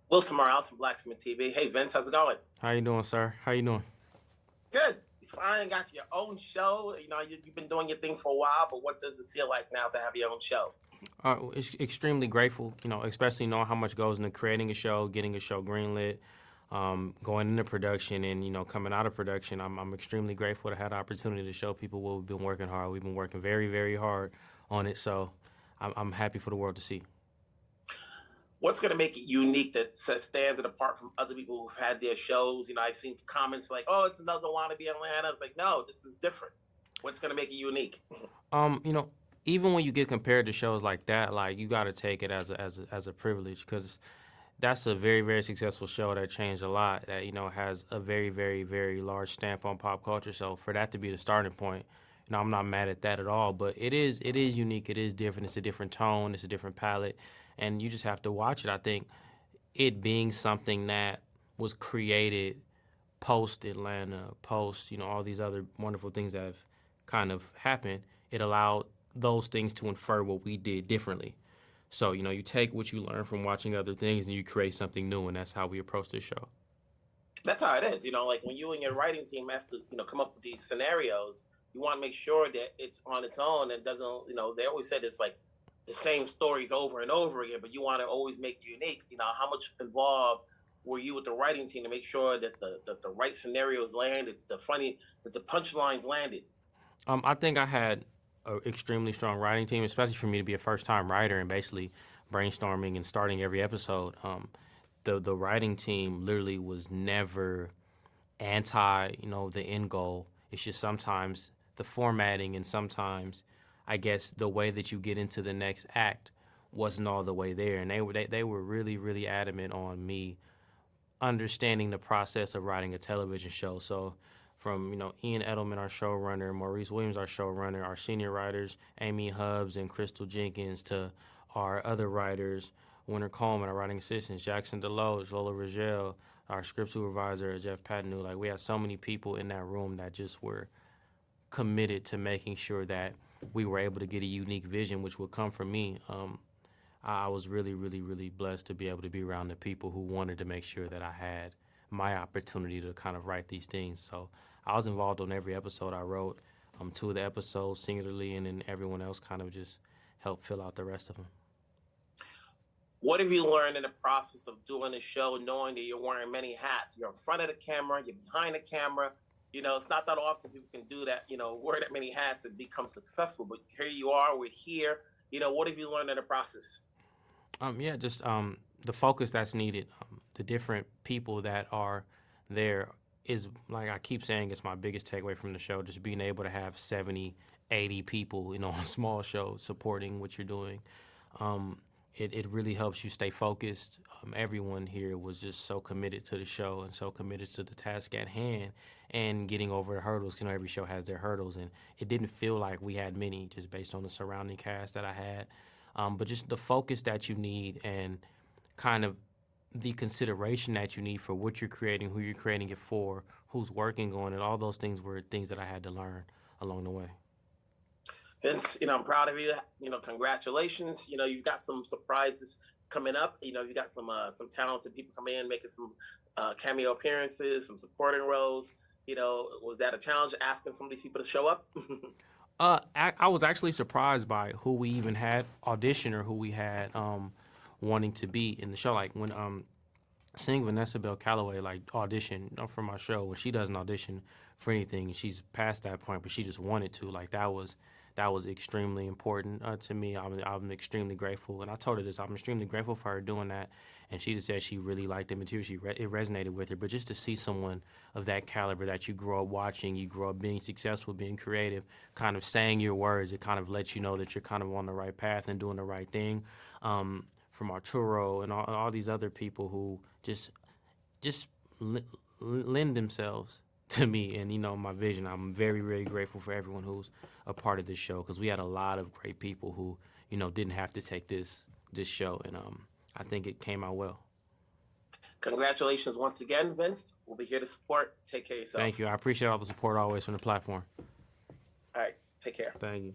Wilson Morales from Black Film TV. Hey, Vince, how's it going? How you doing, sir? How you doing? Good. You finally got your own show. You know, you've been doing your thing for a while, but what does it feel like now to have your own show? Extremely grateful, especially knowing how much goes into creating a show, getting a show greenlit, going into production, and coming out of production. I'm extremely grateful to have the opportunity to show people what we've been working hard. We've been working very, very hard on it, so I'm happy for the world to see. What's going to make it unique that stands it apart from other people who've had their shows? You know, I've seen comments like, "Oh, it's another Wannabe Atlanta." It's like, no, this is different. What's going to make it unique? Even when you get compared to shows like that, like you got to take it as a privilege, because that's a very, very successful show that changed a lot, that has a very, very, very large stamp on pop culture. So for that to be the starting point, I'm not mad at that at all. But it is unique. It is different. It's a different tone. It's a different palette, and you just have to watch it. I think it being something that was created post Atlanta, post all these other wonderful things that have kind of happened, it allowed those things to infer what we did differently. So, you take what you learn from watching other things and you create something new, and that's how we approach this show. That's how it is. You know, like when you and your writing team have to, come up with these scenarios, you want to make sure that it's on its own and doesn't, they always said it's like the same stories over and over again, but you want to always make it unique. You know, how much involved were you with the writing team to make sure that the right scenarios landed, that the punchlines landed? I think I had an extremely strong writing team, especially for me to be a first-time writer and basically brainstorming and starting every episode. The writing team literally was never anti, the end goal. It's just sometimes the formatting and sometimes, I guess, the way that you get into the next act wasn't all the way there. And they were really, really adamant on me understanding the process of writing a television show. So from Ian Edelman, our showrunner, Maurice Williams, our showrunner, our senior writers, Amy Hubbs and Crystal Jenkins, to our other writers, Winter Coleman, our writing assistants, Jackson Deloge, Lola Rigel, our script supervisor, Jeff Patanu. Like, we had so many people in that room that just were committed to making sure that we were able to get a unique vision, which would come from me. I was really, really, really blessed to be able to be around the people who wanted to make sure that I had my opportunity to kind of write these things. So I was involved on every episode. I wrote 2 of the episodes singularly, and then everyone else kind of just helped fill out the rest of them. What have you learned in the process of doing the show, knowing that you're wearing many hats? You're in front of the camera, you're behind the camera. It's not that often people can do that, wear that many hats and become successful. But here you are, we're here. What have you learned in the process? Just the focus that's needed, the different people that are there is, like I keep saying, it's my biggest takeaway from the show, just being able to have 70, 80 people, on a small show supporting what you're doing. It really helps you stay focused. Everyone here was just so committed to the show and so committed to the task at hand and getting over the hurdles. Every show has their hurdles, and it didn't feel like we had many just based on the surrounding cast that I had. But just the focus that you need and kind of the consideration that you need for what you're creating, who you're creating it for, who's working on it, all those things were things that I had to learn along the way. Vince, I'm proud of you. Congratulations. You've got some surprises coming up. You've got some talented people coming in, making some cameo appearances, some supporting roles. Was that a challenge, asking some of these people to show up? I was actually surprised by who we even had audition or who we had wanting to be in the show. Like when seeing Vanessa Bell Calloway audition for my show, when she doesn't audition for anything, she's past that point, but she just wanted to. That was extremely important to me. I'm extremely grateful, and I told her this. I'm extremely grateful for her doing that, and she just said she really liked the material. It resonated with her. But just to see someone of that caliber that you grow up watching, you grow up being successful, being creative, kind of saying your words, it kind of lets you know that you're kind of on the right path and doing the right thing. From Arturo and all these other people who just lend themselves to me and my vision. I'm very, very grateful for everyone who's a part of this show, because we had a lot of great people who didn't have to take this show, and I think it came out well. Congratulations once again, Vince. We'll be here to support. Take care of yourself. Thank you. I appreciate all the support always from the platform. All right, take care. Thank you.